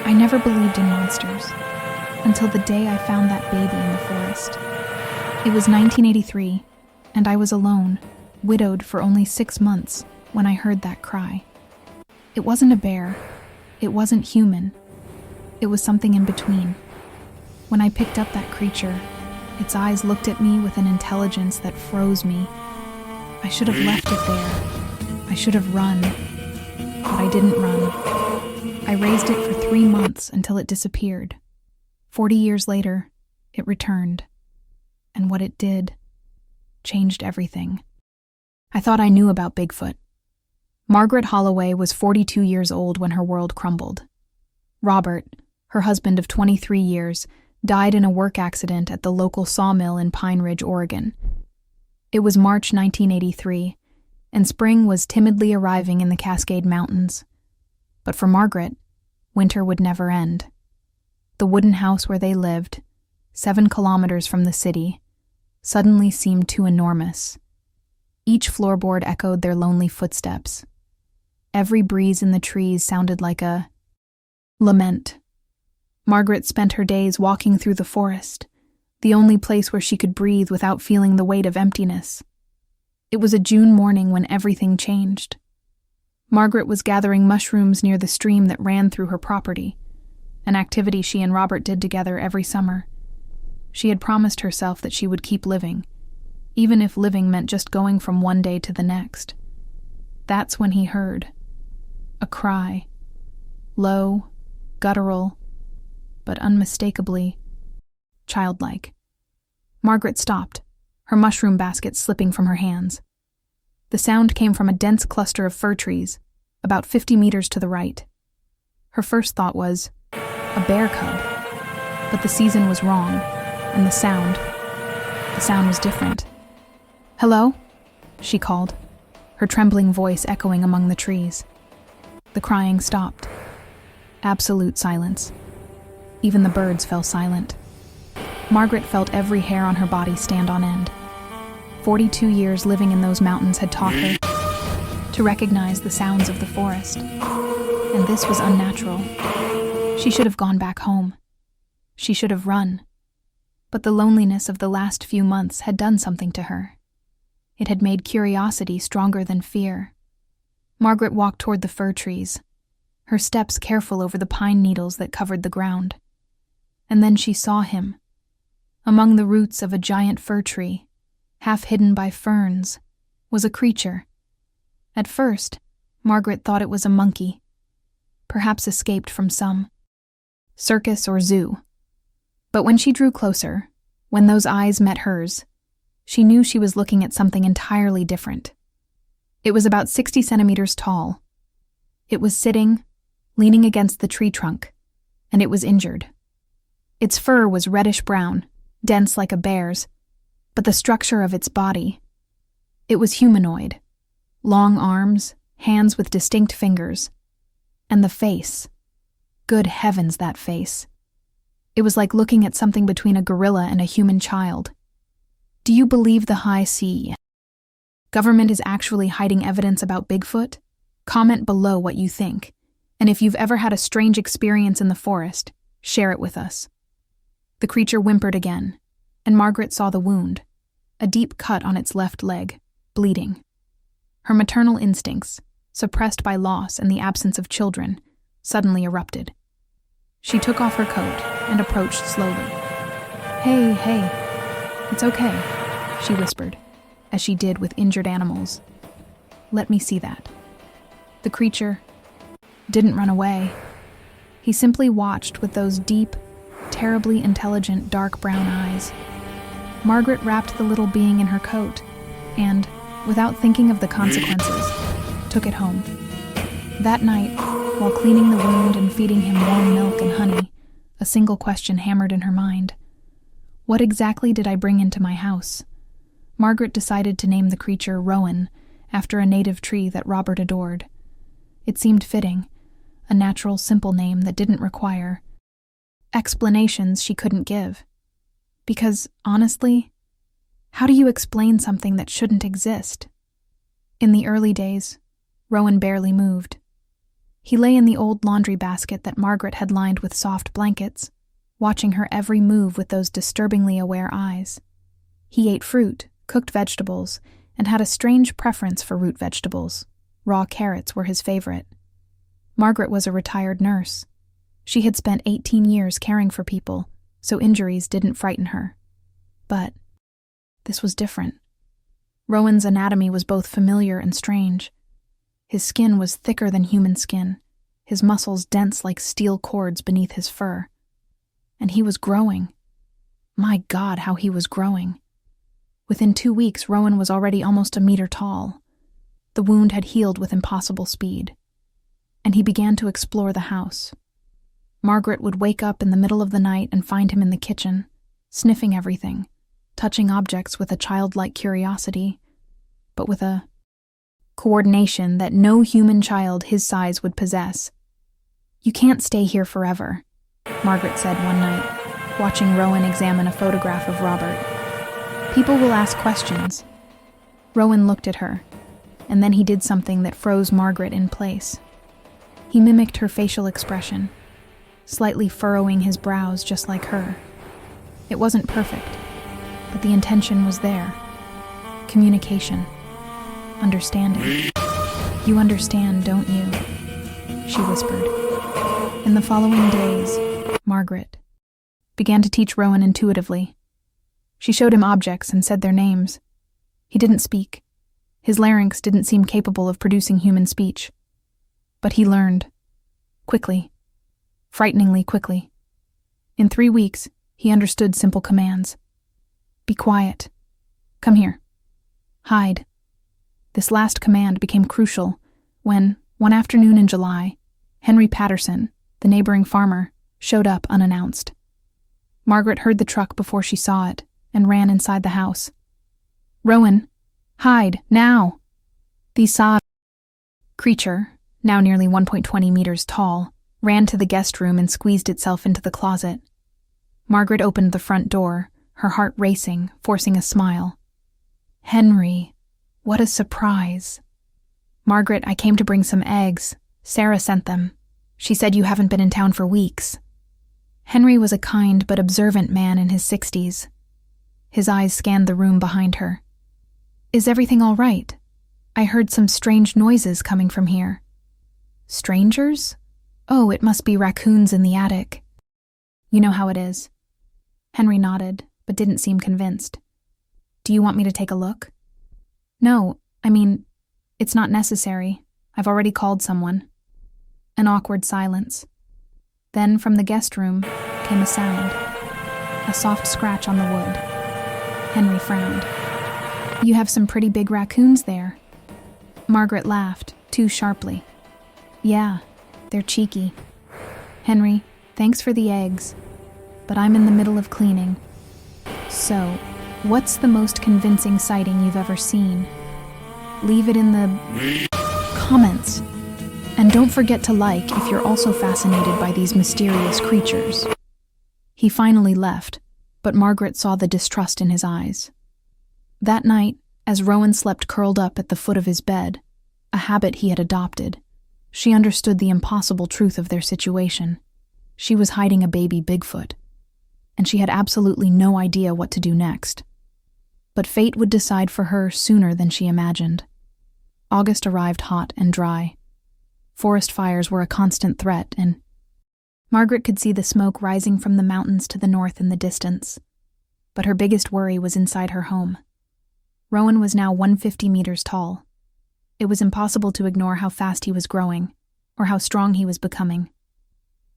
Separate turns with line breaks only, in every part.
I never believed in monsters until the day I found that baby in the forest. It was 1983, and I was alone, widowed for only 6 months, when I heard that cry. It wasn't a bear. It wasn't human. It was something in between. When I picked up that creature, its eyes looked at me with an intelligence that froze me. I should have left it there. I should have run. But I didn't run. I raised it for 3 months until it disappeared. 40 years later, it returned. And what it did changed everything. I thought I knew about Bigfoot. Margaret Holloway was 42 years old when her world crumbled. Robert, her husband of 23 years, died in a work accident at the local sawmill in Pine Ridge, Oregon. It was March 1983, and spring was timidly arriving in the Cascade Mountains. But for Margaret, winter would never end. The wooden house where they lived, 7 kilometers from the city, suddenly seemed too enormous. Each floorboard echoed their lonely footsteps. Every breeze in the trees sounded like a lament. Margaret spent her days walking through the forest, the only place where she could breathe without feeling the weight of emptiness. It was a June morning when everything changed. Margaret was gathering mushrooms near the stream that ran through her property, an activity she and Robert did together every summer. She had promised herself that she would keep living, even if living meant just going from one day to the next. That's when he heard a cry, low, guttural, but unmistakably childlike. Margaret stopped, her mushroom basket slipping from her hands. The sound came from a dense cluster of fir trees, about 50 meters to the right. Her first thought was, a bear cub. But the season was wrong, and the sound was different. "Hello?" she called, her trembling voice echoing among the trees. The crying stopped. Absolute silence. Even the birds fell silent. Margaret felt every hair on her body stand on end. 42 years living in those mountains had taught her to recognize the sounds of the forest. And this was unnatural. She should have gone back home. She should have run. But the loneliness of the last few months had done something to her. It had made curiosity stronger than fear. Margaret walked toward the fir trees, her steps careful over the pine needles that covered the ground. And then she saw him. Among the roots of a giant fir tree, half hidden by ferns, was a creature. At first, Margaret thought it was a monkey, perhaps escaped from some circus or zoo. But when she drew closer, when those eyes met hers, she knew she was looking at something entirely different. It was about 60 centimeters tall. It was sitting, leaning against the tree trunk, and it was injured. Its fur was reddish-brown, dense like a bear's, but the structure of its body, it was humanoid. Long arms, hands with distinct fingers. And the face. Good heavens, that face. It was like looking at something between a gorilla and a human child. Do you believe the high C? Government is actually hiding evidence about Bigfoot? Comment below what you think. And if you've ever had a strange experience in the forest, share it with us. The creature whimpered again, and Margaret saw the wound, a deep cut on its left leg, bleeding. Her maternal instincts, suppressed by loss and the absence of children, suddenly erupted. She took off her coat and approached slowly. Hey, it's okay," she whispered, as she did with injured animals. "Let me see that." The creature didn't run away. He simply watched with those deep, terribly intelligent dark brown eyes. Margaret wrapped the little being in her coat and, without thinking of the consequences, took it home. That night, while cleaning the wound and feeding him warm milk and honey, a single question hammered in her mind. What exactly did I bring into my house? Margaret decided to name the creature Rowan, after a native tree that Robert adored. It seemed fitting, a natural, simple name that didn't require explanations she couldn't give. Because, honestly, how do you explain something that shouldn't exist? In the early days, Rowan barely moved. He lay in the old laundry basket that Margaret had lined with soft blankets, watching her every move with those disturbingly aware eyes. He ate fruit, cooked vegetables, and had a strange preference for root vegetables. Raw carrots were his favorite. Margaret was a retired nurse. She had spent 18 years caring for people, so injuries didn't frighten her. But this was different. Rowan's anatomy was both familiar and strange. His skin was thicker than human skin, his muscles dense like steel cords beneath his fur. And he was growing. My God, how he was growing. Within 2 weeks, Rowan was already almost a meter tall. The wound had healed with impossible speed. And he began to explore the house. Margaret would wake up in the middle of the night and find him in the kitchen, sniffing everything, touching objects with a childlike curiosity, but with a coordination that no human child his size would possess. "You can't stay here forever," Margaret said one night, watching Rowan examine a photograph of Robert. "People will ask questions." Rowan looked at her, and then he did something that froze Margaret in place. He mimicked her facial expression, slightly furrowing his brows just like her. It wasn't perfect, but the intention was there. Communication. Understanding. "You understand, don't you?" she whispered. In the following days, Margaret began to teach Rowan intuitively. She showed him objects and said their names. He didn't speak. His larynx didn't seem capable of producing human speech. But he learned. Quickly. Frighteningly quickly. In 3 weeks, he understood simple commands. "Be quiet. Come here. Hide." This last command became crucial when, one afternoon in July, Henry Patterson, the neighboring farmer, showed up unannounced. Margaret heard the truck before she saw it and ran inside the house. "Rowan, hide, now!" The soft creature, now nearly 1.20 meters tall, ran to the guest room and squeezed itself into the closet. Margaret opened the front door, her heart racing, forcing a smile. "Henry, what a surprise." "Margaret, I came to bring some eggs. Sarah sent them. She said you haven't been in town for weeks." Henry was a kind but observant man in his 60s. His eyes scanned the room behind her. "Is everything all right? I heard some strange noises coming from here." "Strangers? Oh, it must be raccoons in the attic." "You know how it is." Henry nodded, but didn't seem convinced. "Do you want me to take a look?" "No, it's not necessary. I've already called someone." An awkward silence. Then from the guest room came a sound. A soft scratch on the wood. Henry frowned. "You have some pretty big raccoons there." Margaret laughed, too sharply. "Yeah, they're cheeky." "Henry, thanks for the eggs, but I'm in the middle of cleaning." "So, what's the most convincing sighting you've ever seen? Leave it in the comments. And don't forget to like if you're also fascinated by these mysterious creatures." He finally left, but Margaret saw the distrust in his eyes. That night, as Rowan slept curled up at the foot of his bed, a habit he had adopted, she understood the impossible truth of their situation. She was hiding a baby Bigfoot, and she had absolutely no idea what to do next. But fate would decide for her sooner than she imagined. August arrived hot and dry. Forest fires were a constant threat, and Margaret could see the smoke rising from the mountains to the north in the distance. But her biggest worry was inside her home. Rowan was now 150 meters tall. It was impossible to ignore how fast he was growing, or how strong he was becoming.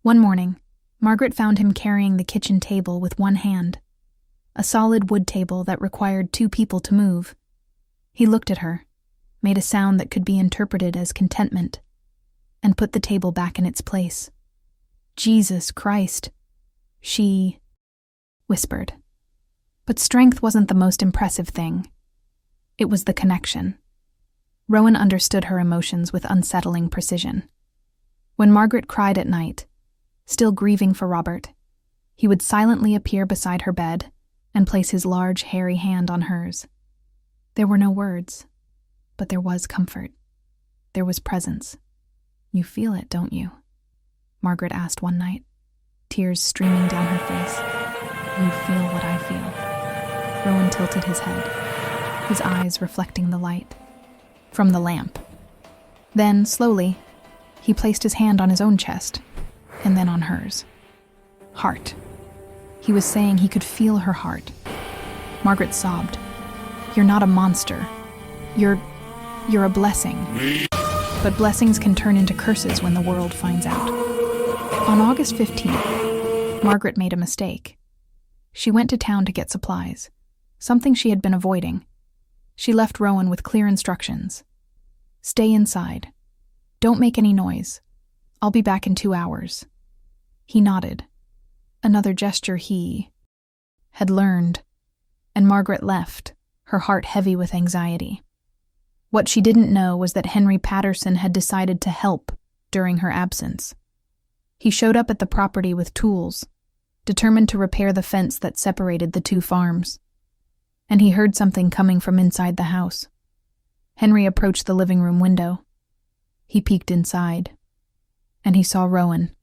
One morning, Margaret found him carrying the kitchen table with one hand, a solid wood table that required 2 people to move. He looked at her, made a sound that could be interpreted as contentment, and put the table back in its place. "Jesus Christ," she whispered. But strength wasn't the most impressive thing. It was the connection. Rowan understood her emotions with unsettling precision. When Margaret cried at night, still grieving for Robert, he would silently appear beside her bed and place his large, hairy hand on hers. There were no words, but there was comfort. There was presence. You feel it, don't you? Margaret asked one night, tears streaming down her face. You feel what I feel. Rowan tilted his head, his eyes reflecting the light from the lamp. Then, slowly, he placed his hand on his own chest, and then on hers. Heart. He was saying he could feel her heart. Margaret sobbed. You're not a monster. You're a blessing. But blessings can turn into curses when the world finds out. On August 15th, Margaret made a mistake. She went to town to get supplies, something she had been avoiding. She left Rowan with clear instructions. Stay inside. Don't make any noise. I'll be back in 2 hours. He nodded. Another gesture he had learned, and Margaret left, her heart heavy with anxiety. What she didn't know was that Henry Patterson had decided to help during her absence. He showed up at the property with tools, determined to repair the fence that separated the two farms. And he heard something coming from inside the house. Henry approached the living room window. He peeked inside, and he saw Rowan.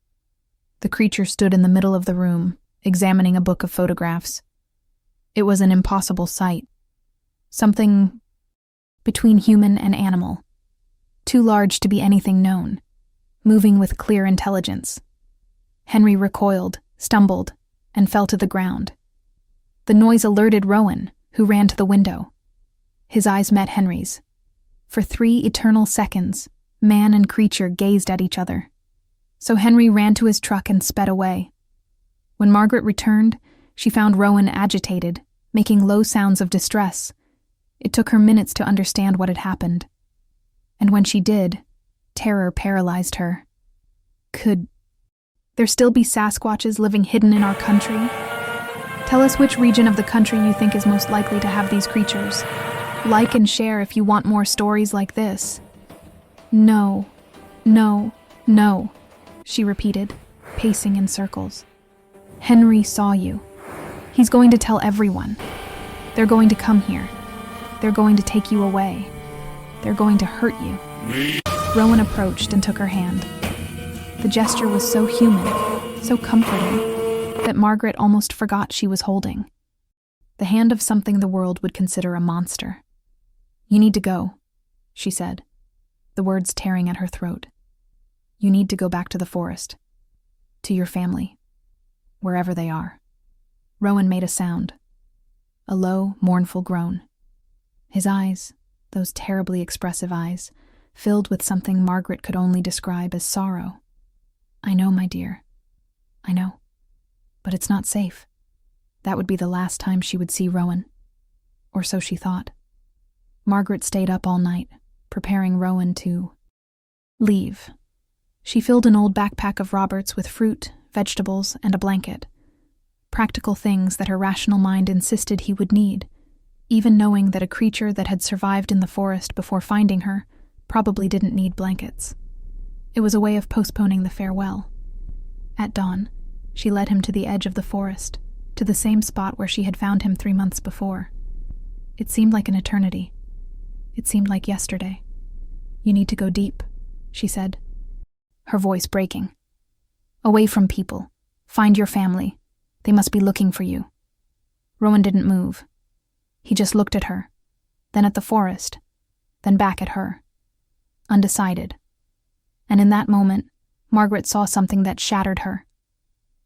The creature stood in the middle of the room, examining a book of photographs. It was an impossible sight. Something between human and animal, too large to be anything known, moving with clear intelligence. Henry recoiled, stumbled, and fell to the ground. The noise alerted Rowan, who ran to the window. His eyes met Henry's. For 3 eternal seconds, man and creature gazed at each other. So Henry ran to his truck and sped away. When Margaret returned, she found Rowan agitated, making low sounds of distress. It took her minutes to understand what had happened. And when she did, terror paralyzed her. Could there still be Sasquatches living hidden in our country? Tell us which region of the country you think is most likely to have these creatures. Like and share if you want more stories like this. No, no, no, she repeated, pacing in circles. Henry saw you. He's going to tell everyone. They're going to come here. They're going to take you away. They're going to hurt you. Rowan approached and took her hand. The gesture was so human, so comforting, that Margaret almost forgot she was holding. The hand of something the world would consider a monster. You need to go, she said, the words tearing at her throat. You need to go back to the forest, to your family, wherever they are. Rowan made a sound, a low, mournful groan. His eyes, those terribly expressive eyes, filled with something Margaret could only describe as sorrow. I know, my dear. I know. But it's not safe. That would be the last time she would see Rowan. Or so she thought. Margaret stayed up all night, preparing Rowan to leave. She filled an old backpack of Robert's with fruit, vegetables, and a blanket. Practical things that her rational mind insisted he would need, even knowing that a creature that had survived in the forest before finding her probably didn't need blankets. It was a way of postponing the farewell. At dawn, she led him to the edge of the forest, to the same spot where she had found him 3 months before. It seemed like an eternity. It seemed like yesterday. You need to go deep, she said, her voice breaking. Away from people. Find your family. They must be looking for you. Rowan didn't move. He just looked at her, then at the forest, then back at her, undecided. And in that moment, Margaret saw something that shattered her.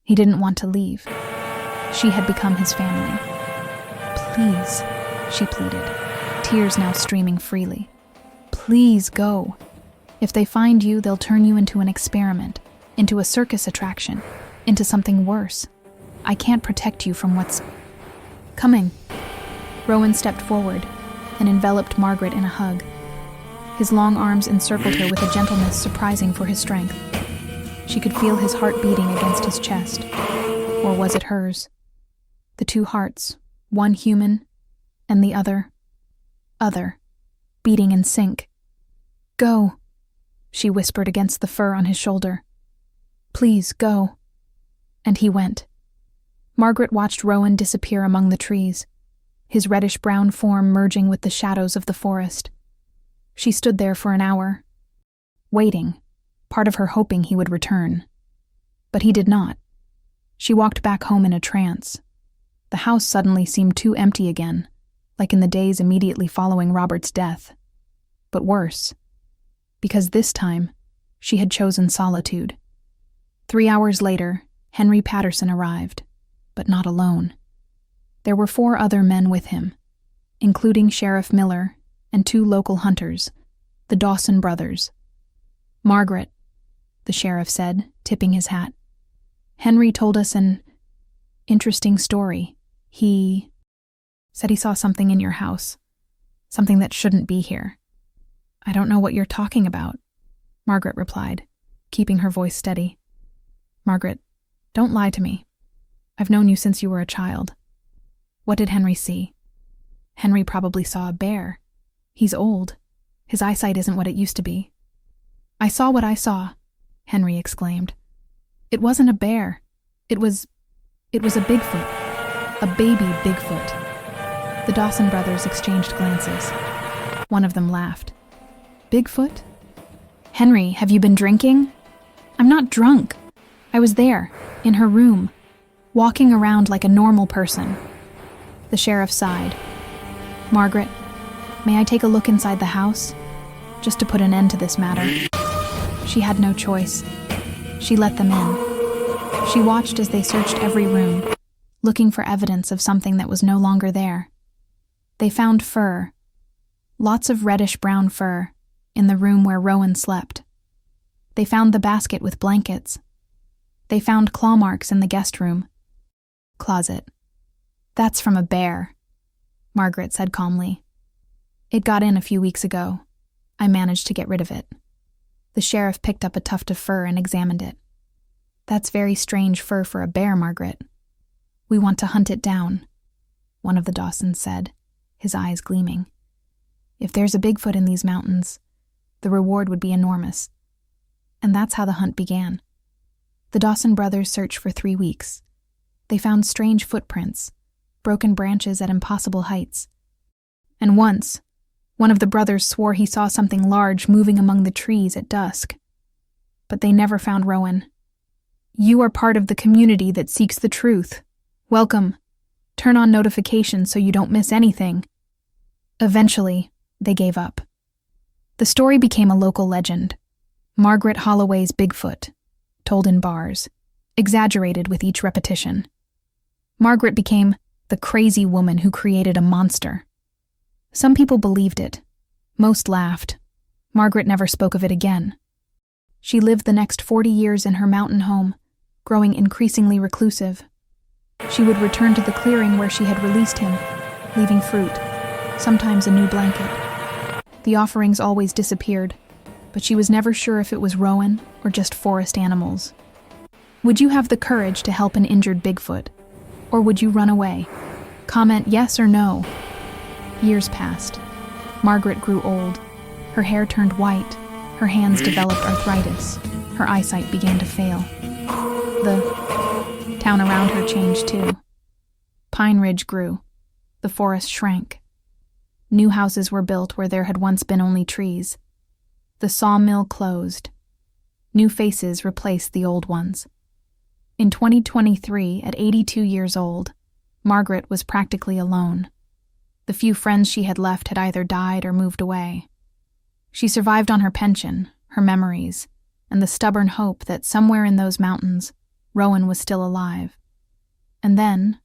He didn't want to leave. She had become his family. Please, she pleaded, tears now streaming freely. Please go. If they find you, they'll turn you into an experiment, into a circus attraction, into something worse. I can't protect you from what's coming. Rowan stepped forward and enveloped Margaret in a hug. His long arms encircled her with a gentleness surprising for his strength. She could feel his heart beating against his chest. Or was it hers? The two hearts, one human and the other, beating in sync. Go, she whispered against the fur on his shoulder. Please, go. And he went. Margaret watched Rowan disappear among the trees, his reddish-brown form merging with the shadows of the forest. She stood there for an hour, waiting, part of her hoping he would return. But he did not. She walked back home in a trance. The house suddenly seemed too empty again, like in the days immediately following Robert's death. But worse, because this time, she had chosen solitude. 3 hours later, Henry Patterson arrived, but not alone. There were 4 other men with him, including Sheriff Miller and 2 local hunters, the Dawson brothers. "Margaret," the sheriff said, tipping his hat. "Henry told us an interesting story. He said he saw something in your house, something that shouldn't be here." "I don't know what you're talking about," Margaret replied, keeping her voice steady. "Margaret, don't lie to me. I've known you since you were a child. What did Henry see?" "Henry probably saw a bear. He's old. His eyesight isn't what it used to be." "I saw what I saw," Henry exclaimed. "It wasn't a bear. It was a Bigfoot. A baby Bigfoot." The Dawson brothers exchanged glances. One of them laughed. "Bigfoot? Henry, have you been drinking?" "I'm not drunk. I was there, in her room, walking around like a normal person." The sheriff sighed. "Margaret, may I take a look inside the house? Just to put an end to this matter." She had no choice. She let them in. She watched as they searched every room, looking for evidence of something that was no longer there. They found fur, lots of reddish-brown fur, in the room where Rowan slept. They found the basket with blankets. They found claw marks in the guest room. Closet. "That's from a bear," Margaret said calmly. "It got in a few weeks ago. I managed to get rid of it." The sheriff picked up a tuft of fur and examined it. "That's very strange fur for a bear, Margaret. We want to hunt it down," one of the Dawsons said, his eyes gleaming. "If there's a Bigfoot in these mountains, the reward would be enormous." And that's how the hunt began. The Dawson brothers searched for 3 weeks. They found strange footprints, broken branches at impossible heights. And once, one of the brothers swore he saw something large moving among the trees at dusk. But they never found Rowan. "You are part of the community that seeks the truth. Welcome. Turn on notifications so you don't miss anything." Eventually, they gave up. The story became a local legend. Margaret Holloway's Bigfoot, told in bars, exaggerated with each repetition. Margaret became the crazy woman who created a monster. Some people believed it. Most laughed. Margaret never spoke of it again. She lived the next 40 years in her mountain home, growing increasingly reclusive. She would return to the clearing where she had released him, leaving fruit, sometimes a new blanket. The offerings always disappeared, but she was never sure if it was Rowan or just forest animals. Would you have the courage to help an injured Bigfoot? Or would you run away? Comment yes or no. Years passed. Margaret grew old. Her hair turned white. Her hands developed arthritis. Her eyesight began to fail. The town around her changed too. Pine Ridge grew. The forest shrank. New houses were built where there had once been only trees. The sawmill closed. New faces replaced the old ones. In 2023, at 82 years old, Margaret was practically alone. The few friends she had left had either died or moved away. She survived on her pension, her memories, and the stubborn hope that somewhere in those mountains, Rowan was still alive. And then,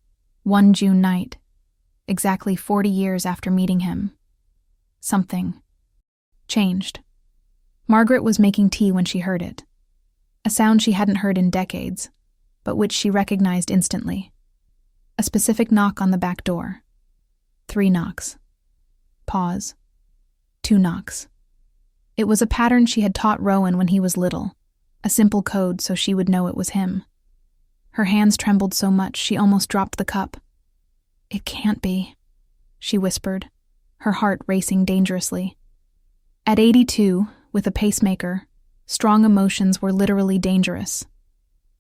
one June night, exactly 40 years after meeting him, something changed. Margaret was making tea when she heard it, a sound she hadn't heard in decades, but which she recognized instantly. A specific knock on the back door. 3 knocks. Pause. 2 knocks. It was a pattern she had taught Rowan when he was little, a simple code so she would know it was him. Her hands trembled so much she almost dropped the cup. "It can't be," she whispered, her heart racing dangerously. At 82, with a pacemaker, strong emotions were literally dangerous.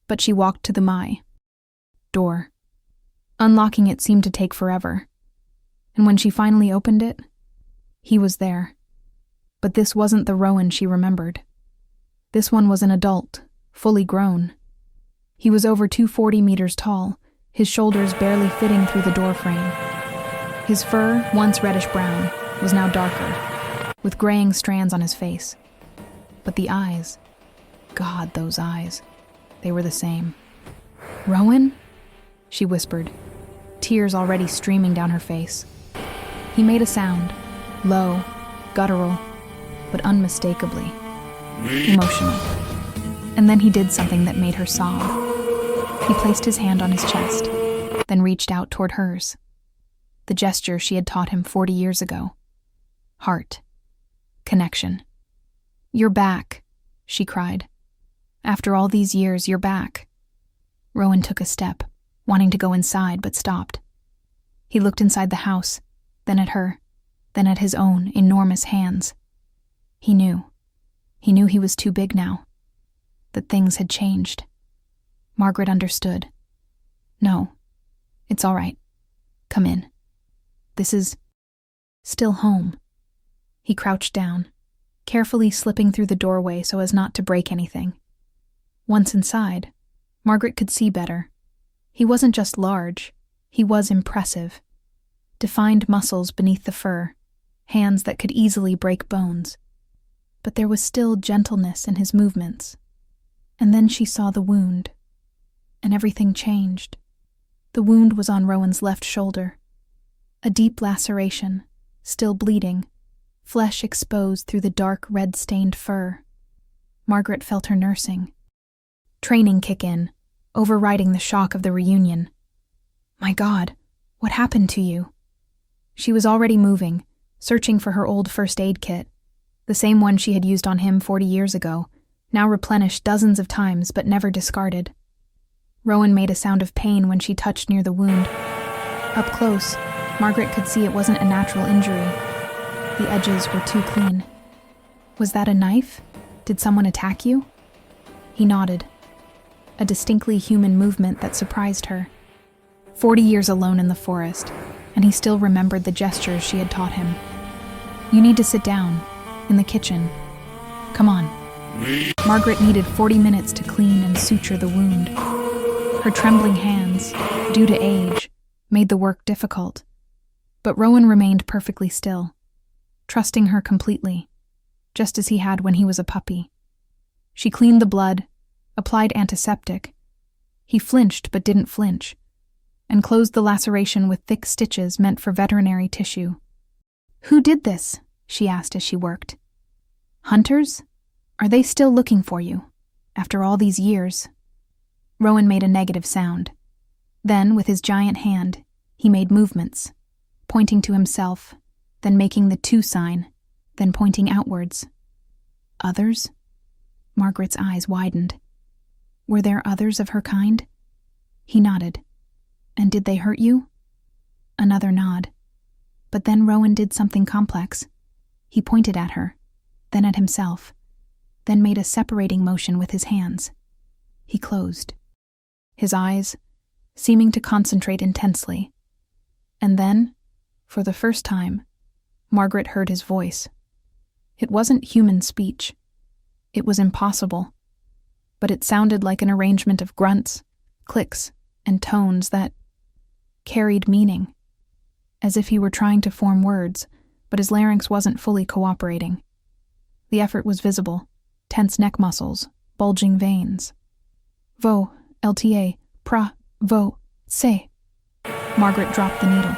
But she walked to the door. Unlocking it seemed to take forever. And when she finally opened it, he was there. But this wasn't the Rowan she remembered. This one was an adult, fully grown. He was over 240 meters tall, his shoulders barely fitting through the doorframe. His fur, once reddish-brown, was now darker, with graying strands on his face. But the eyes, God, those eyes, they were the same. "Rowan?" she whispered, tears already streaming down her face. He made a sound, low, guttural, but unmistakably emotional. And then he did something that made her sob. He placed his hand on his chest, then reached out toward hers. The gesture she had taught him 40 years ago. Heart. Connection. "You're back," she cried. "After all these years, you're back." Rowan took a step, wanting to go inside, but stopped. He looked inside the house, then at her, then at his own enormous hands. He knew. He knew he was too big now. That things had changed. Margaret understood. "No, it's all right. Come in. This is still home." He crouched down, carefully slipping through the doorway so as not to break anything. Once inside, Margaret could see better. He wasn't just large, he was impressive. Defined muscles beneath the fur, hands that could easily break bones. But there was still gentleness in his movements. And then she saw the wound, and everything changed. The wound was on Rowan's left shoulder. A deep laceration, still bleeding, flesh exposed through the dark red-stained fur. Margaret felt her nursing. Training kick in, overriding the shock of the reunion. "My God, what happened to you?" She was already moving, searching for her old first aid kit, the same one she had used on him 40 years ago, now replenished dozens of times but never discarded. Rowan made a sound of pain when she touched near the wound. Up close, Margaret could see it wasn't a natural injury. The edges were too clean. "Was that a knife? Did someone attack you?" He nodded. A distinctly human movement that surprised her. 40 years alone in the forest, and he still remembered the gestures she had taught him. "You need to sit down, in the kitchen. Come on." Margaret needed 40 minutes to clean and suture the wound. Her trembling hands, due to age, made the work difficult. But Rowan remained perfectly still, trusting her completely, just as he had when he was a puppy. She cleaned the blood, applied antiseptic. He flinched but didn't flinch, and closed the laceration with thick stitches meant for veterinary tissue. "Who did this?" she asked as she worked. "Hunters? Are they still looking for you, after all these years?" Rowan made a negative sound. Then, with his giant hand, he made movements, pointing to himself, then making the 2 sign, then pointing outwards. "Others?" Margaret's eyes widened. Were there others of her kind? He nodded. "And did they hurt you?" Another nod. But then Rowan did something complex. He pointed at her, then at himself, then made a separating motion with his hands. He closed, his eyes seeming to concentrate intensely. And then, for the first time, Margaret heard his voice. It wasn't human speech. It was impossible. But it sounded like an arrangement of grunts, clicks, and tones that carried meaning, as if he were trying to form words, but his larynx wasn't fully cooperating. The effort was visible, tense neck muscles, bulging veins. "Vo, LTA, pra, vo, se." Margaret dropped the needle.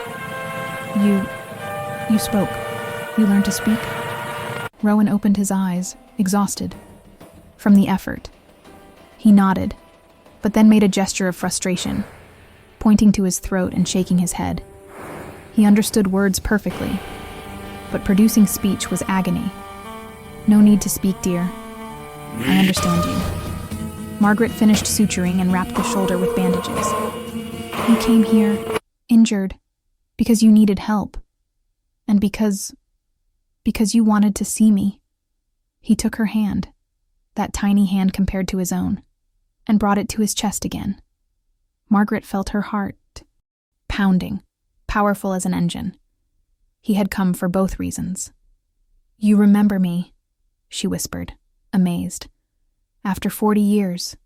You spoke. You learned to speak?" Rowan opened his eyes, exhausted, from the effort. He nodded, but then made a gesture of frustration, pointing to his throat and shaking his head. He understood words perfectly, but producing speech was agony. "No need to speak, dear. I understand you." Margaret finished suturing and wrapped the shoulder with bandages. "You came here, injured, because you needed help, and because you wanted to see me." He took her hand, that tiny hand compared to his own, and brought it to his chest again. Margaret felt her heart pounding, powerful as an engine. He had come for both reasons. "You remember me," she whispered, amazed. After 40 years,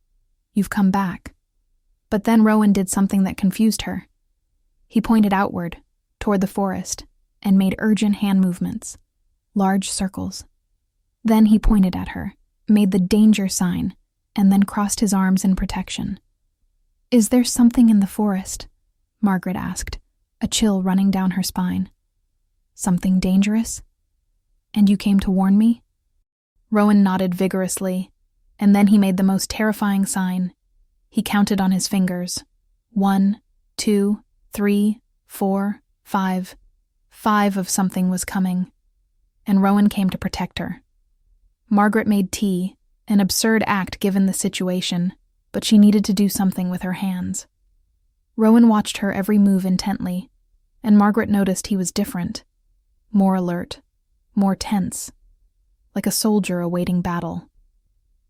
you've come back." But then Rowan did something that confused her. He pointed outward, toward the forest, and made urgent hand movements, large circles. Then he pointed at her, made the danger sign, and then crossed his arms in protection. "Is there something in the forest?" Margaret asked, a chill running down her spine. "Something dangerous? And you came to warn me?" Rowan nodded vigorously, and then he made the most terrifying sign. He counted on his fingers. 1, 2, 3, 4, 5. 5 of something was coming, and Rowan came to protect her. Margaret made tea, an absurd act given the situation, but she needed to do something with her hands. Rowan watched her every move intently, and Margaret noticed he was different, more alert, more tense, like a soldier awaiting battle.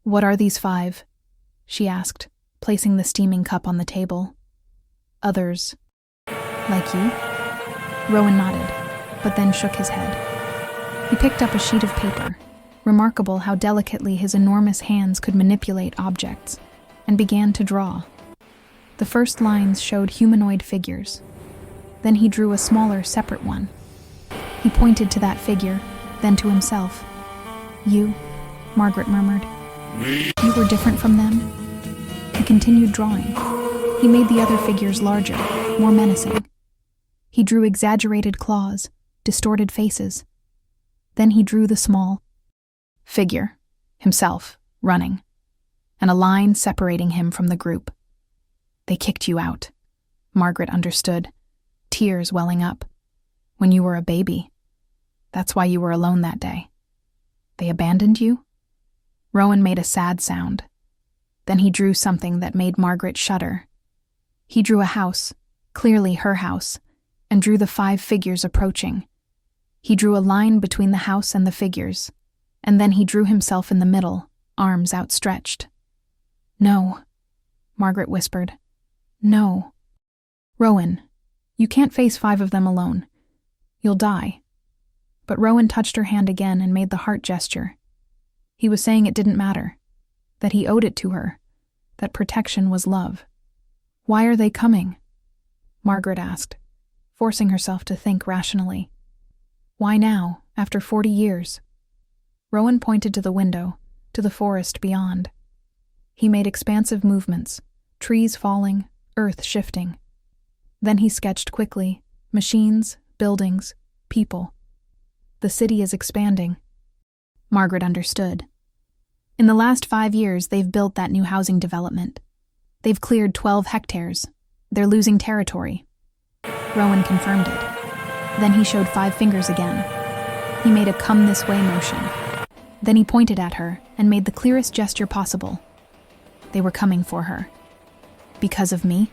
"What are these 5? She asked, placing the steaming cup on the table. "Others. Like you?" Rowan nodded, but then shook his head. He picked up a sheet of paper, remarkable how delicately his enormous hands could manipulate objects, and began to draw. The first lines showed humanoid figures. Then he drew a smaller, separate one. He pointed to that figure, then to himself. "You," Margaret murmured. "You were different from them?" He continued drawing. He made the other figures larger, more menacing. He drew exaggerated claws, distorted faces. Then he drew the small figure, himself, running, and a line separating him from the group. "They kicked you out," Margaret understood, tears welling up. "When you were a baby. That's why you were alone that day. They abandoned you?" Rowan made a sad sound. Then he drew something that made Margaret shudder. He drew a house, clearly her house, and drew the 5 figures approaching. He drew a line between the house and the figures, and then he drew himself in the middle, arms outstretched. "No," Margaret whispered. "No. Rowan, you can't face 5 of them alone. You'll die." But Rowan touched her hand again and made the heart gesture. He was saying it didn't matter, that he owed it to her, that protection was love. "Why are they coming?" Margaret asked, forcing herself to think rationally. "Why now, after 40 years? Rowan pointed to the window, to the forest beyond. He made expansive movements, trees falling, earth shifting. Then he sketched quickly, machines, buildings, people. "The city is expanding." Margaret understood. "In the last 5 years, they've built that new housing development. They've cleared 12 hectares. They're losing territory." Rowan confirmed it. Then he showed 5 fingers again. He made a come-this-way motion. Then he pointed at her and made the clearest gesture possible. They were coming for her. "Because of me?"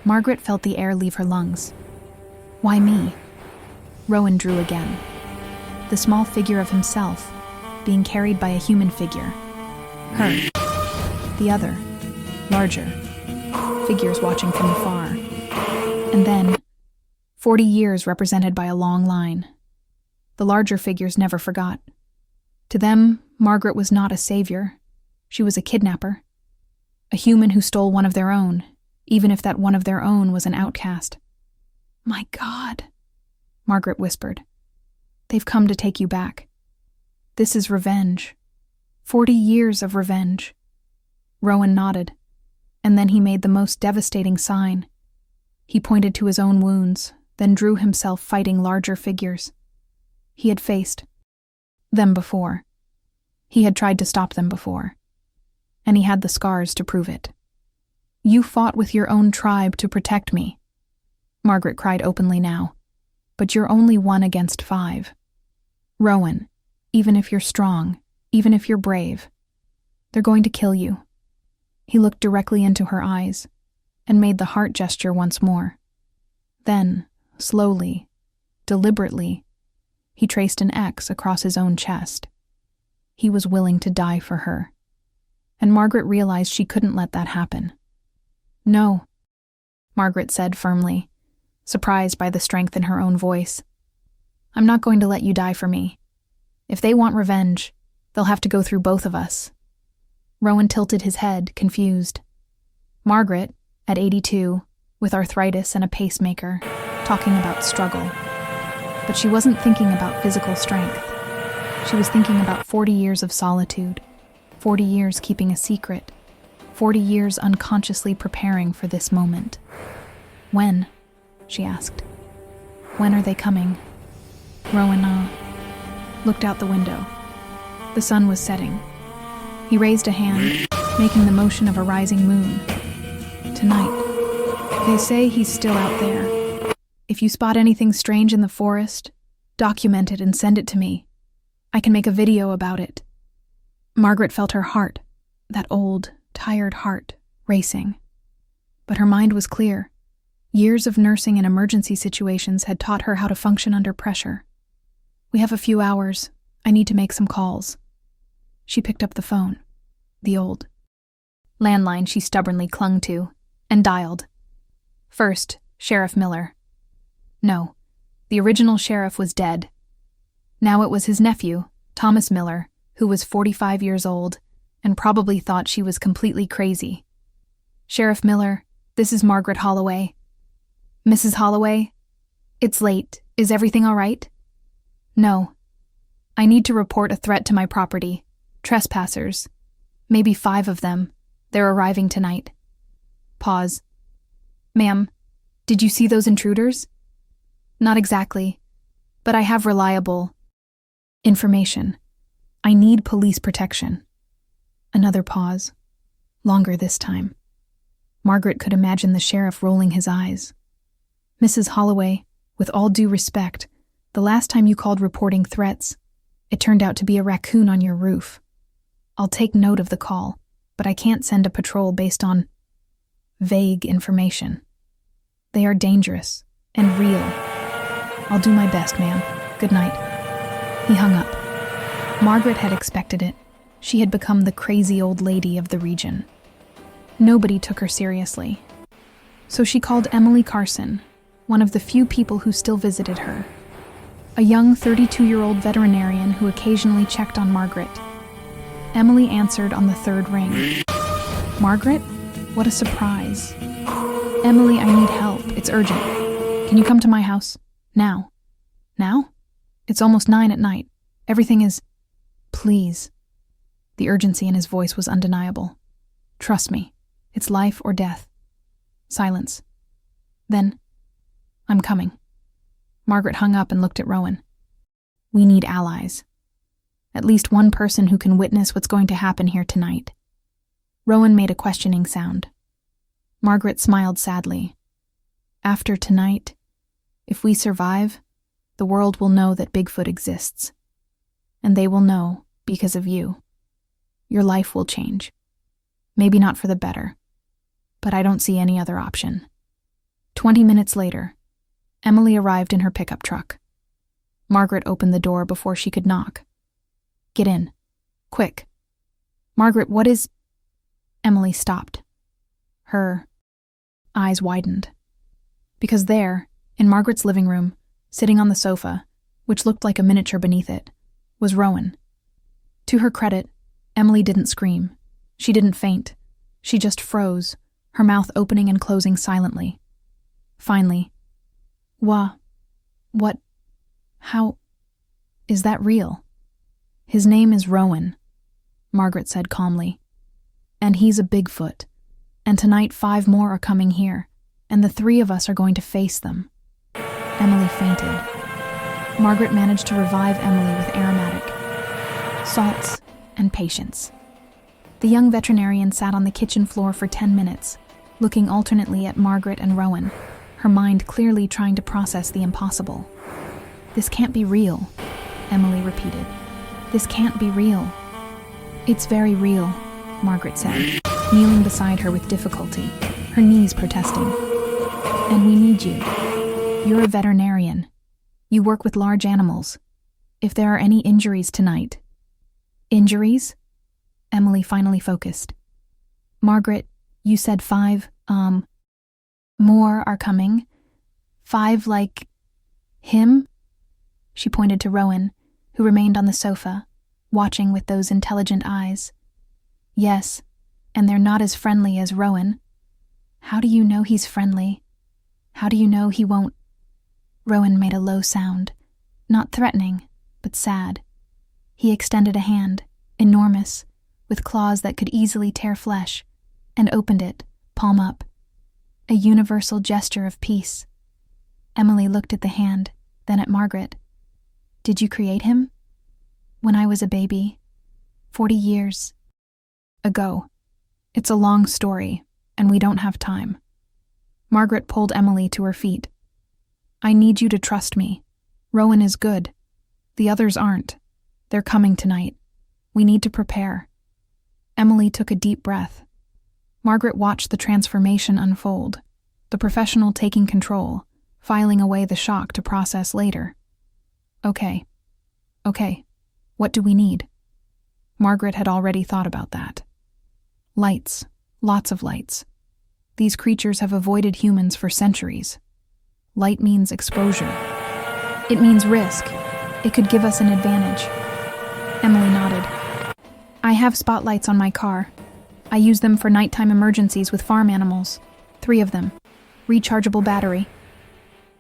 Margaret felt the air leave her lungs. "Why me?" Rowan drew again. The small figure of himself, being carried by a human figure. Her. The other, larger, figures watching from afar. And then, 40 years represented by a long line. The larger figures never forgot. To them, Margaret was not a savior. She was a kidnapper. A human who stole one of their own, even if that one of their own was an outcast. "My God," Margaret whispered. "They've come to take you back. This is revenge. 40 years of revenge." Rowan nodded, and then he made the most devastating sign. He pointed to his own wounds, then drew himself fighting larger figures. He had faced them before. He had tried to stop them before. And he had the scars to prove it. "You fought with your own tribe to protect me," Margaret cried openly now. "But you're only 1 against 5. Rowan, even if you're strong, even if you're brave, they're going to kill you." He looked directly into her eyes and made the heart gesture once more. Then, slowly, deliberately, he traced an X across his own chest. He was willing to die for her. And Margaret realized she couldn't let that happen. "No," Margaret said firmly, surprised by the strength in her own voice. "I'm not going to let you die for me. If they want revenge, they'll have to go through both of us." Rowan tilted his head, confused. Margaret, at 82, with arthritis and a pacemaker, talking about struggle. But she wasn't thinking about physical strength. She was thinking about 40 years of solitude, 40 years keeping a secret, 40 years unconsciously preparing for this moment. When? She asked. When are they coming? Rowan looked out the window. The sun was setting. He raised a hand, making the motion of a rising moon. Tonight. They say he's still out there. If you spot anything strange in the forest, document it and send it to me. I can make a video about it. Margaret felt her heart, that old, tired heart, racing. But her mind was clear. Years of nursing in emergency situations had taught her how to function under pressure. We have a few hours. I need to make some calls. She picked up the phone, the old landline she stubbornly clung to, and dialed. First, Sheriff Miller. No, the original sheriff was dead. Now it was his nephew, Thomas Miller, who was 45 years old and probably thought she was completely crazy. Sheriff Miller, this is Margaret Holloway. Mrs. Holloway? It's late. Is everything all right? No. I need to report a threat to my property. Trespassers. Maybe 5 of them. They're arriving tonight. Pause. Ma'am, did you see those intruders? Not exactly, but I have reliable information. I need police protection. Another pause. Longer this time. Margaret could imagine the sheriff rolling his eyes. Mrs. Holloway, with all due respect, the last time you called reporting threats, it turned out to be a raccoon on your roof. I'll take note of the call, but I can't send a patrol based on vague information. They are dangerous and real. I'll do my best, ma'am. Good night. He hung up. Margaret had expected it. She had become the crazy old lady of the region. Nobody took her seriously. So she called Emily Carson, one of the few people who still visited her. A young 32-year-old veterinarian who occasionally checked on Margaret. Emily answered on the 3rd ring. Margaret? What a surprise. Emily, I need help. It's urgent. Can you come to my house? Now. Now? It's almost 9 at night. Everything is... Please. The urgency in his voice was undeniable. Trust me. It's life or death. Silence. Then, I'm coming. Margaret hung up and looked at Rowan. We need allies. At least one person who can witness what's going to happen here tonight. Rowan made a questioning sound. Margaret smiled sadly. After tonight, if we survive, the world will know that Bigfoot exists. And they will know because of you. Your life will change. Maybe not for the better, but I don't see any other option. 20 minutes later, Emily arrived in her pickup truck. Margaret opened the door before she could knock. Get in. Quick. Margaret, what is... Emily stopped. Her eyes widened. Because there, in Margaret's living room, sitting on the sofa, which looked like a miniature beneath it, was Rowan. To her credit, Emily didn't scream. She didn't faint. She just froze, her mouth opening and closing silently. Finally, what, how, is that real? His name is Rowan, Margaret said calmly. And he's a Bigfoot. And tonight 5 more are coming here, and the 3 of us are going to face them. Emily fainted. Margaret managed to revive Emily with aromatic salts and patience. The young veterinarian sat on the kitchen floor for 10 minutes, looking alternately at Margaret and Rowan, her mind clearly trying to process the impossible. This can't be real, Emily repeated. This can't be real. It's very real, Margaret said, kneeling beside her with difficulty, her knees protesting. And we need you. You're a veterinarian. You work with large animals. If there are any injuries tonight... Injuries? Emily finally focused. Margaret, you said 5, more are coming. 5 like... him? She pointed to Rowan, who remained on the sofa, watching with those intelligent eyes. Yes, and they're not as friendly as Rowan. How do you know he's friendly? How do you know he won't? Rowan made a low sound, not threatening, but sad. He extended a hand, enormous, with claws that could easily tear flesh, and opened it, palm up. A universal gesture of peace. Emily looked at the hand, then at Margaret. Did you create him? When I was a baby. 40 years ago. It's a long story, and we don't have time. Margaret pulled Emily to her feet. I need you to trust me. Rowan is good. The others aren't. They're coming tonight. We need to prepare. Emily took a deep breath. Margaret watched the transformation unfold, the professional taking control, filing away the shock to process later. Okay. What do we need? Margaret had already thought about that. Lights. Lots of lights. These creatures have avoided humans for centuries. Light means exposure. It means risk. It could give us an advantage. Emily nodded. I have spotlights on my car. I use them for nighttime emergencies with farm animals. 3 of them. Rechargeable battery.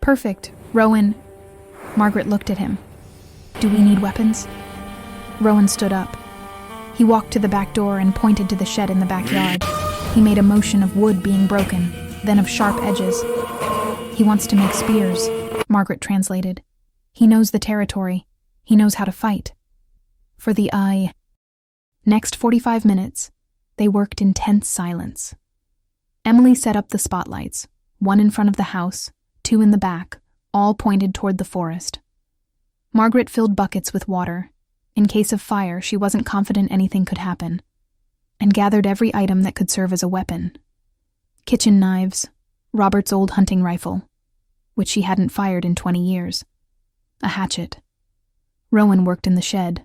Perfect. Rowan. Margaret looked at him. Do we need weapons? Rowan stood up. He walked to the back door and pointed to the shed in the backyard. He made a motion of wood being broken, then of sharp edges. He wants to make spears, Margaret translated. He knows the territory. He knows how to fight. For the eye. Next 45 minutes, they worked in tense silence. Emily set up the spotlights, 1 in front of the house, 2 in the back, all pointed toward the forest. Margaret filled buckets with water. In case of fire, she wasn't confident anything could happen, and gathered every item that could serve as a weapon. Kitchen knives, Robert's old hunting rifle, which she hadn't fired in 20 years, a hatchet. Rowan worked in the shed.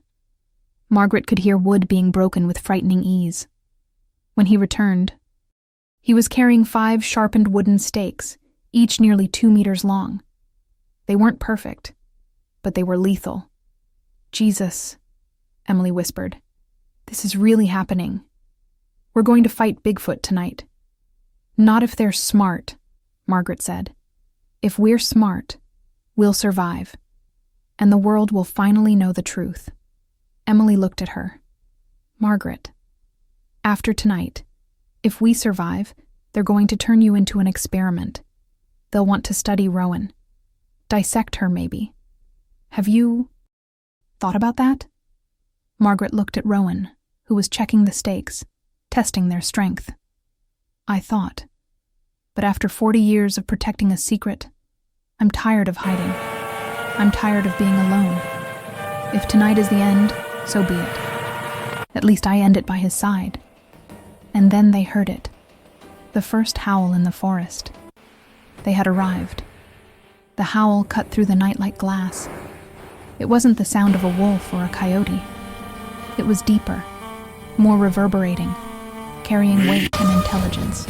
Margaret could hear wood being broken with frightening ease. When he returned, he was carrying 5 sharpened wooden stakes, each nearly 2 meters long. They weren't perfect, but they were lethal. Jesus, Emily whispered. This is really happening. We're going to fight Bigfoot tonight. Not if they're smart, Margaret said. If we're smart, we'll survive, and the world will finally know the truth. Emily looked at her. Margaret, after tonight, if we survive, they're going to turn you into an experiment. They'll want to study Rowan. Dissect her, maybe. Have you thought about that? Margaret looked at Rowan, who was checking the stakes, testing their strength. I thought. But after 40 years of protecting a secret, I'm tired of hiding. I'm tired of being alone. If tonight is the end, so be it. At least I end it by his side. And then they heard it. The first howl in the forest. They had arrived. The howl cut through the night like glass. It wasn't the sound of a wolf or a coyote. It was deeper, more reverberating, carrying weight and intelligence.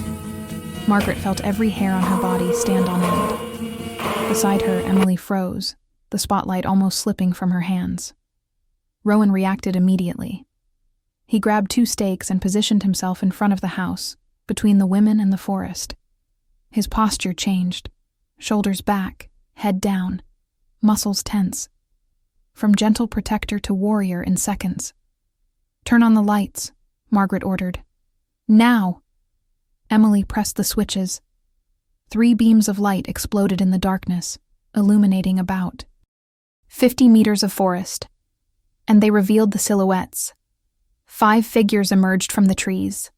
Margaret felt every hair on her body stand on end. Beside her, Emily froze, the spotlight almost slipping from her hands. Rowan reacted immediately. He grabbed 2 stakes and positioned himself in front of the house, between the women and the forest. His posture changed, shoulders back, head down, muscles tense. From gentle protector to warrior in seconds. Turn on the lights, Margaret ordered. Now! Emily pressed the switches. 3 beams of light exploded in the darkness, illuminating about 50 meters of forest, and they revealed the silhouettes. 5 figures emerged from the trees.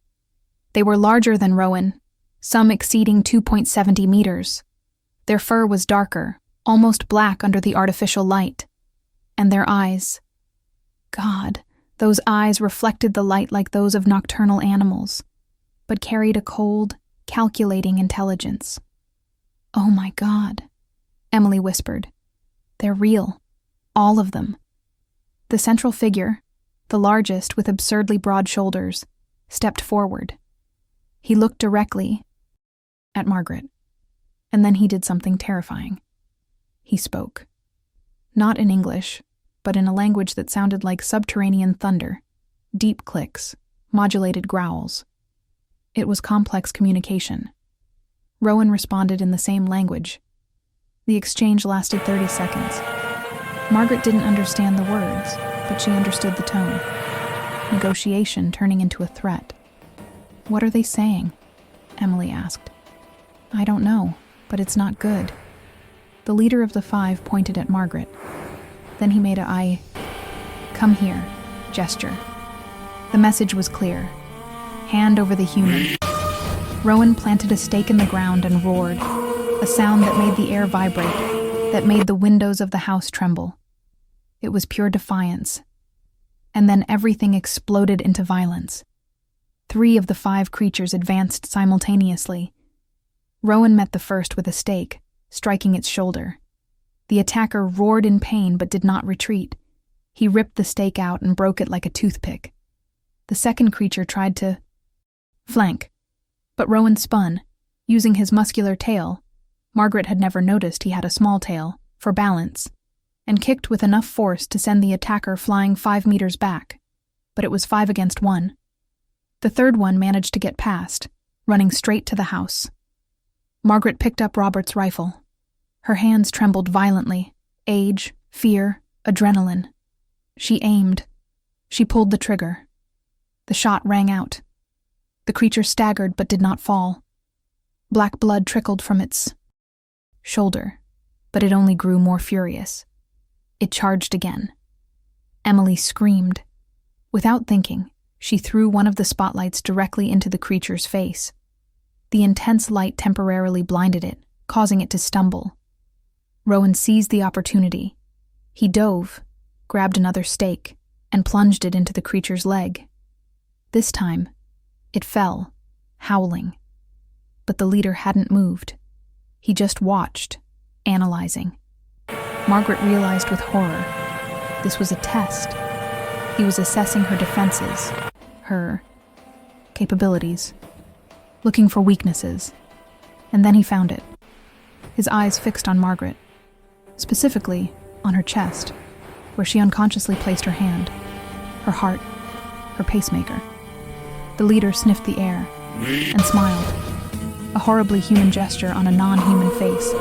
They were larger than Rowan, some exceeding 2.70 meters. Their fur was darker, almost black under the artificial light. And their eyes. God, those eyes reflected the light like those of nocturnal animals, but carried a cold, calculating intelligence. Oh my God, Emily whispered. They're real. All of them. The central figure, the largest with absurdly broad shoulders, stepped forward. He looked directly at Margaret, and then he did something terrifying. He spoke. Not in English, but in a language that sounded like subterranean thunder, deep clicks, modulated growls. It was complex communication. Rowan responded in the same language. The exchange lasted 30 seconds. Margaret didn't understand the words, but she understood the tone. Negotiation turning into a threat. "What are they saying?" Emily asked. "I don't know, but it's not good." The leader of the five pointed at Margaret. Then he made a "come here" gesture. The message was clear. Hand over the human. Rowan planted a stake in the ground and roared, a sound that made the air vibrate, that made the windows of the house tremble. It was pure defiance. And then everything exploded into violence. 3 of the 5 creatures advanced simultaneously. Rowan met the first with a stake, striking its shoulder. The attacker roared in pain but did not retreat. He ripped the stake out and broke it like a toothpick. The second creature tried to flank, but Rowan spun, using his muscular tail — Margaret had never noticed he had a small tail — for balance, and kicked with enough force to send the attacker flying 5 meters back. But it was 5 against 1. The third one managed to get past, running straight to the house. Margaret picked up Robert's rifle. Her hands trembled violently. Age, fear, adrenaline. She aimed. She pulled the trigger. The shot rang out. The creature staggered but did not fall. Black blood trickled from its shoulder, but it only grew more furious. It charged again. Emily screamed. Without thinking, she threw one of the spotlights directly into the creature's face. The intense light temporarily blinded it, causing it to stumble. Rowan seized the opportunity. He dove, grabbed another stake, and plunged it into the creature's leg. This time, it fell, howling. But the leader hadn't moved. He just watched, analyzing. Margaret realized with horror. This was a test. He was assessing her defenses, her capabilities, looking for weaknesses. And then he found it. His eyes fixed on Margaret, specifically on her chest, where she unconsciously placed her hand, her heart, her pacemaker. The leader sniffed the air and smiled, a horribly human gesture on a non-human face.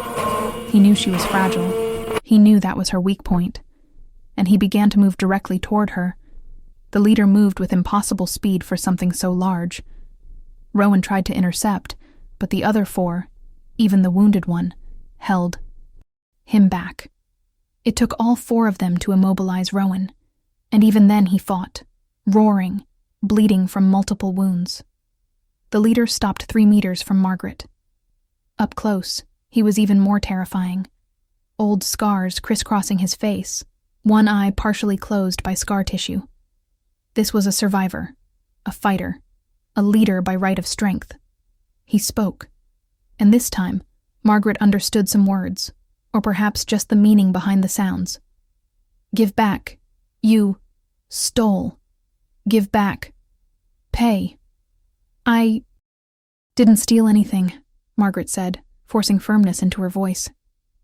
He knew she was fragile. He knew that was her weak point, and he began to move directly toward her. The leader moved with impossible speed for something so large. Rowan tried to intercept, but the other 4, even the wounded one, held him back. It took all 4 of them to immobilize Rowan, and even then he fought, roaring, bleeding from multiple wounds. The leader stopped 3 meters from Margaret. Up close, he was even more terrifying. Old scars crisscrossing his face, one eye partially closed by scar tissue. This was a survivor, a fighter, a leader by right of strength. He spoke, and this time, Margaret understood some words, or perhaps just the meaning behind the sounds. Give back. You stole. Give back. Pay. I didn't steal anything, Margaret said, forcing firmness into her voice.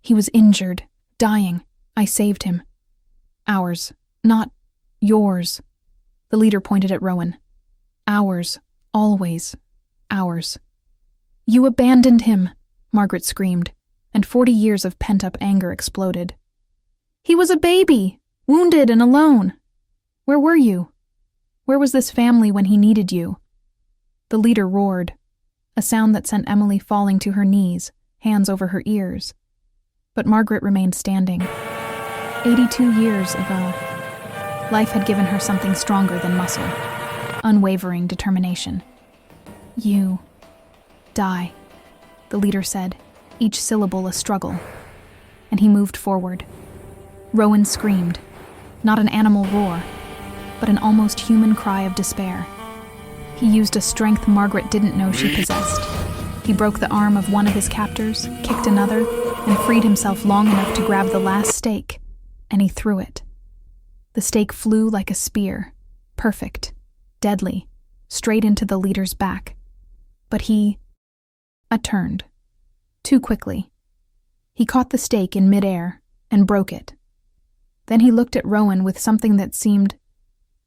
He was injured, dying. I saved him. Ours, not yours. The leader pointed at Rowan. Ours, always. Ours. You abandoned him, Margaret screamed, and 40 years of pent-up anger exploded. He was a baby, wounded and alone. Where were you? Where was this family when he needed you? The leader roared, a sound that sent Emily falling to her knees, hands over her ears. But Margaret remained standing. 82 years of life had given her something stronger than muscle, unwavering determination. You die, the leader said, each syllable a struggle, and he moved forward. Rowan screamed, not an animal roar, but an almost human cry of despair. He used a strength Margaret didn't know she possessed. He broke the arm of one of his captors, kicked another, and freed himself long enough to grab the last stake, and he threw it. The stake flew like a spear, perfect, deadly, straight into the leader's back. But he turned, too quickly. He caught the stake in midair and broke it. Then he looked at Rowan with something that seemed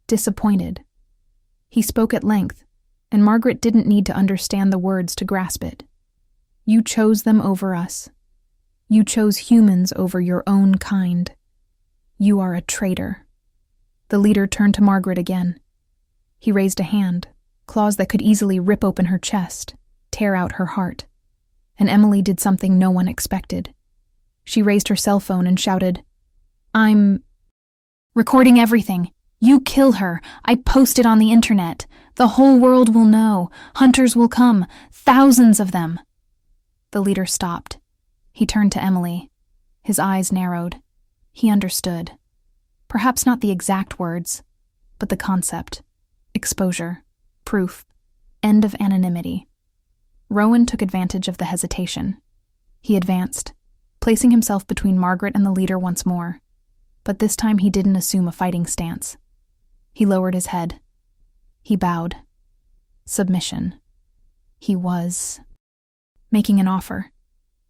disappointed. He spoke at length, and Margaret didn't need to understand the words to grasp it. You chose them over us. You chose humans over your own kind. You are a traitor. The leader turned to Margaret again. He raised a hand, claws that could easily rip open her chest, tear out her heart. And Emily did something no one expected. She raised her cell phone and shouted, "I'm recording everything. You kill her. I post it on the internet. The whole world will know. Hunters will come. Thousands of them." The leader stopped. He turned to Emily. His eyes narrowed. He understood. Perhaps not the exact words, but the concept. Exposure. Proof. End of anonymity. Rowan took advantage of the hesitation. He advanced, placing himself between Margaret and the leader once more. But this time he didn't assume a fighting stance. He lowered his head. He bowed. Submission. He was making an offer.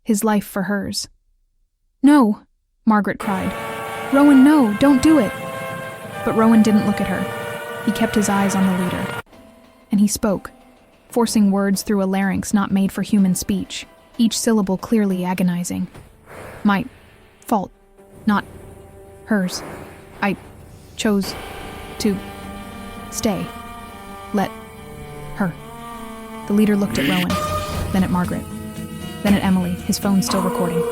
His life for hers. "No," Margaret cried. "Rowan, no, don't do it." But Rowan didn't look at her. He kept his eyes on the leader. And he spoke, forcing words through a larynx not made for human speech, each syllable clearly agonizing. "My fault, not hers. I chose to stay. Let her." The leader looked at Rowan, then at Margaret, then at Emily, his phone still recording.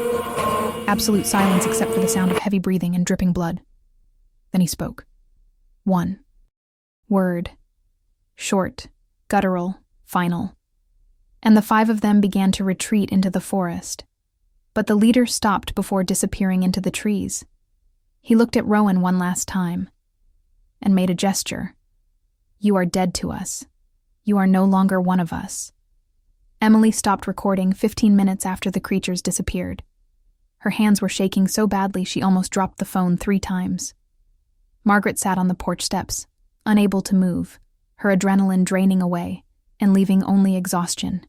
Absolute silence except for the sound of heavy breathing and dripping blood. Then he spoke. One word. Short, guttural, final. And the five of them began to retreat into the forest. But the leader stopped before disappearing into the trees. He looked at Rowan one last time and made a gesture. "You are dead to us. You are no longer one of us." Emily stopped recording 15 minutes after the creatures disappeared. Her hands were shaking so badly she almost dropped the phone 3 times. Margaret sat on the porch steps, unable to move, her adrenaline draining away and leaving only exhaustion.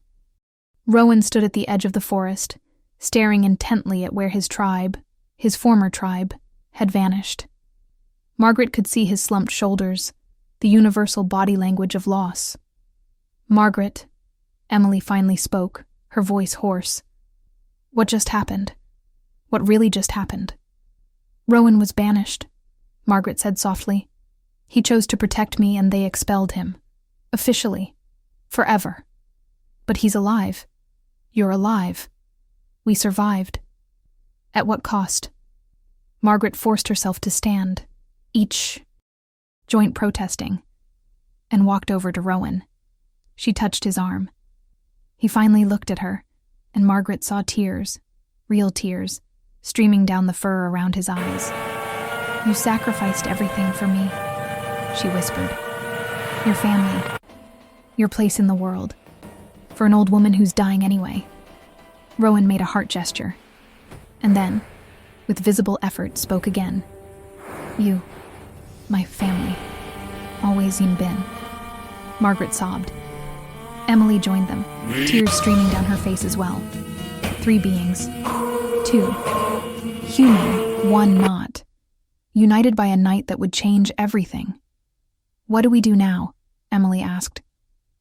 Rowan stood at the edge of the forest, staring intently at where his tribe, his former tribe, had vanished. Margaret could see his slumped shoulders, the universal body language of loss. "Margaret," Emily finally spoke, her voice hoarse. "What just happened? What really just happened?" "Rowan was banished," Margaret said softly. "He chose to protect me and they expelled him. Officially. Forever. But he's alive. You're alive. We survived. At what cost?" Margaret forced herself to stand, each joint protesting, and walked over to Rowan. She touched his arm. He finally looked at her, and Margaret saw tears, real tears, streaming down the fur around his eyes. "You sacrificed everything for me," she whispered. "Your family, your place in the world, for an old woman who's dying anyway." Rowan made a heart gesture, and then, with visible effort, spoke again. "You, my family, always been." Margaret sobbed. Emily joined them, tears streaming down her face as well. 3 beings. 2. Human, 1 not. United by a night that would change everything. "What do we do now?" Emily asked.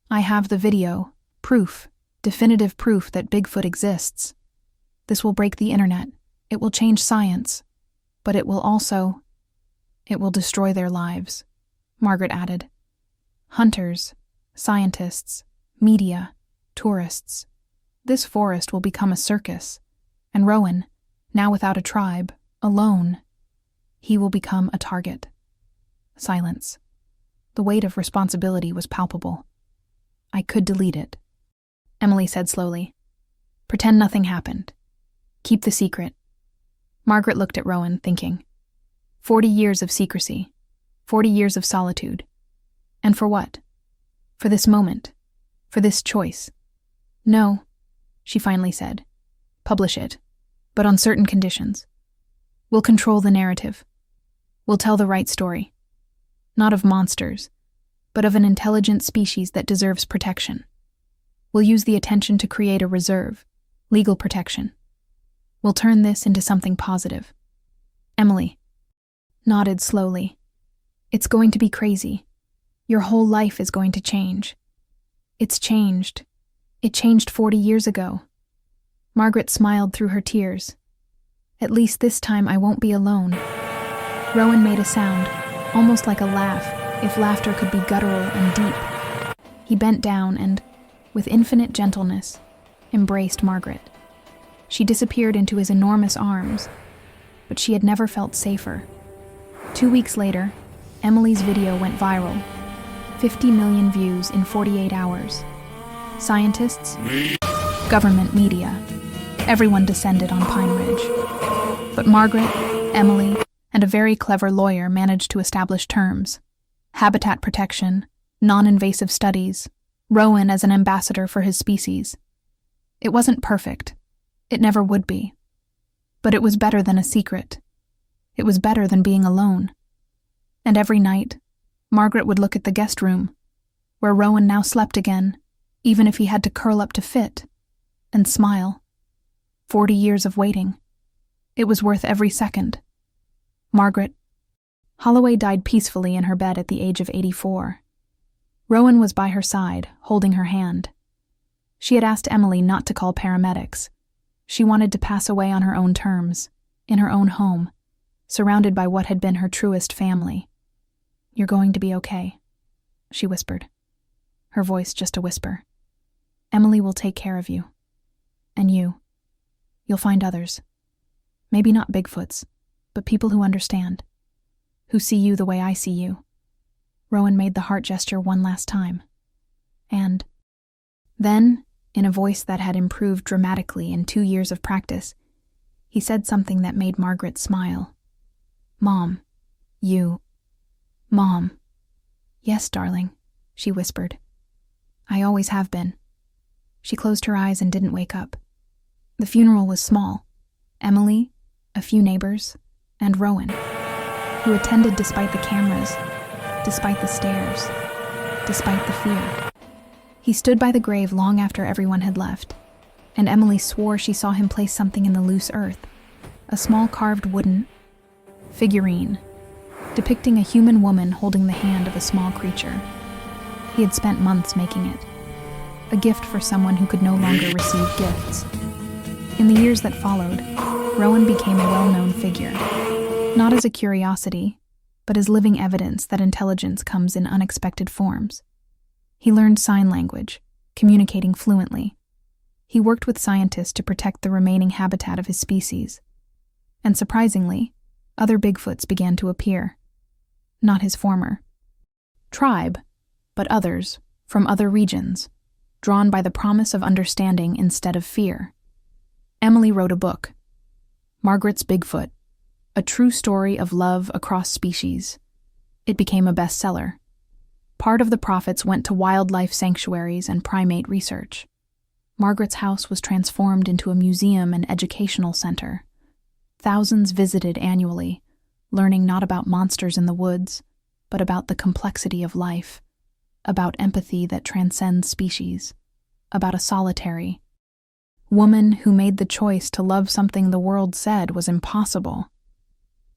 "I have the video, proof, definitive proof that Bigfoot exists. This will break the internet. It will change science. But it will destroy their lives," Margaret added. "Hunters, scientists, media, tourists. This forest will become a circus. And Rowan, now without a tribe, alone, he will become a target." Silence. The weight of responsibility was palpable. "I could delete it," Emily said slowly. "Pretend nothing happened. Keep the secret." Margaret looked at Rowan, thinking. 40 years of secrecy. 40 years of solitude. And for what? For this moment. For this choice. "No," she finally said. "Publish it, but on certain conditions. We'll control the narrative. We'll tell the right story. Not of monsters, but of an intelligent species that deserves protection. We'll use the attention to create a reserve, legal protection. We'll turn this into something positive." Emily nodded slowly. "It's going to be crazy. Your whole life is going to change. It's changed. It changed 40 years ago. Margaret smiled through her tears. At least this time I won't be alone. Rowan made a sound, almost like a laugh, if laughter could be guttural and deep. He bent down and, with infinite gentleness, embraced Margaret. She disappeared into his enormous arms, but she had never felt safer. 2 weeks later, Emily's video went viral. 50 million views in 48 hours. Scientists, government media, everyone descended on Pine Ridge. But Margaret, Emily, and a very clever lawyer managed to establish terms: habitat protection, non-invasive studies, Rowan as an ambassador for his species. It wasn't perfect. It never would be. But it was better than a secret. It was better than being alone. And every night, Margaret would look at the guest room, where Rowan now slept again, even if he had to curl up to fit, and smile. 40 years of waiting. It was worth every second. Margaret. Holloway died peacefully in her bed at the age of 84. Rowan was by her side, holding her hand. She had asked Emily not to call paramedics. She wanted to pass away on her own terms, in her own home, surrounded by what had been her truest family. "You're going to be okay," she whispered, her voice just a whisper. "Emily will take care of you. And you'll find others. Maybe not Bigfoots, but people who understand, who see you the way I see you." Rowan made the heart gesture one last time. And then, in a voice that had improved dramatically in 2 years of practice, he said something that made Margaret smile. "Mom, Mom." "Yes, darling," she whispered. "I always have been." She closed her eyes and didn't wake up. The funeral was small. Emily, a few neighbors, and Rowan, who attended despite the cameras, despite the stares, despite the fear. He stood by the grave long after everyone had left, and Emily swore she saw him place something in the loose earth, a small carved wooden figurine, depicting a human woman holding the hand of a small creature. He had spent months making it, a gift for someone who could no longer receive gifts. In the years that followed, Rowan became a well-known figure, not as a curiosity, but as living evidence that intelligence comes in unexpected forms. He learned sign language, communicating fluently. He worked with scientists to protect the remaining habitat of his species. And surprisingly, other Bigfoots began to appear. Not his former tribe, but others from other regions, drawn by the promise of understanding instead of fear. Emily wrote a book, Margaret's Bigfoot, a true story of love across species. It became a bestseller. Part of the profits went to wildlife sanctuaries and primate research. Margaret's house was transformed into a museum and educational center. Thousands visited annually, learning not about monsters in the woods, but about the complexity of life, about empathy that transcends species, about a solitary woman who made the choice to love something the world said was impossible.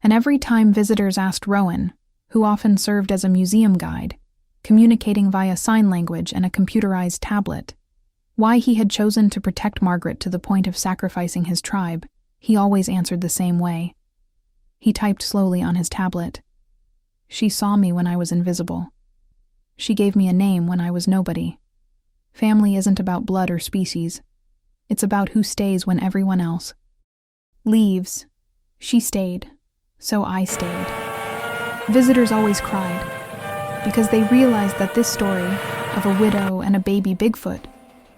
And every time visitors asked Rowan, who often served as a museum guide, communicating via sign language and a computerized tablet, why he had chosen to protect Margaret to the point of sacrificing his tribe, he always answered the same way. He typed slowly on his tablet. "She saw me when I was invisible. She gave me a name when I was nobody. Family isn't about blood or species. It's about who stays when everyone else leaves. She stayed, so I stayed." Visitors always cried, because they realized that this story of a widow and a baby Bigfoot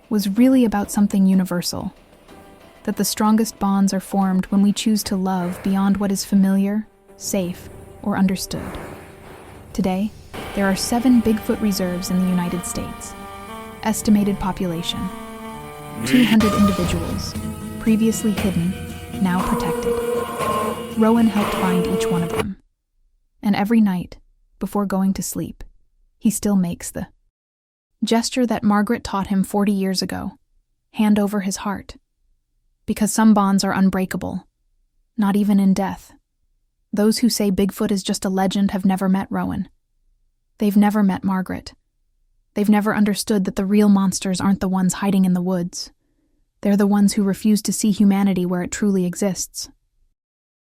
was really about something universal, that the strongest bonds are formed when we choose to love beyond what is familiar, safe, or understood. Today, there are 7 Bigfoot reserves in the United States. Estimated population: 200 individuals, previously hidden, now protected. Rowan helped find each one of them. And every night, before going to sleep, he still makes the gesture that Margaret taught him 40 years ago: hand over his heart. Because some bonds are unbreakable, not even in death. Those who say Bigfoot is just a legend have never met Rowan. They've never met Margaret. They've never understood that the real monsters aren't the ones hiding in the woods. They're the ones who refuse to see humanity where it truly exists.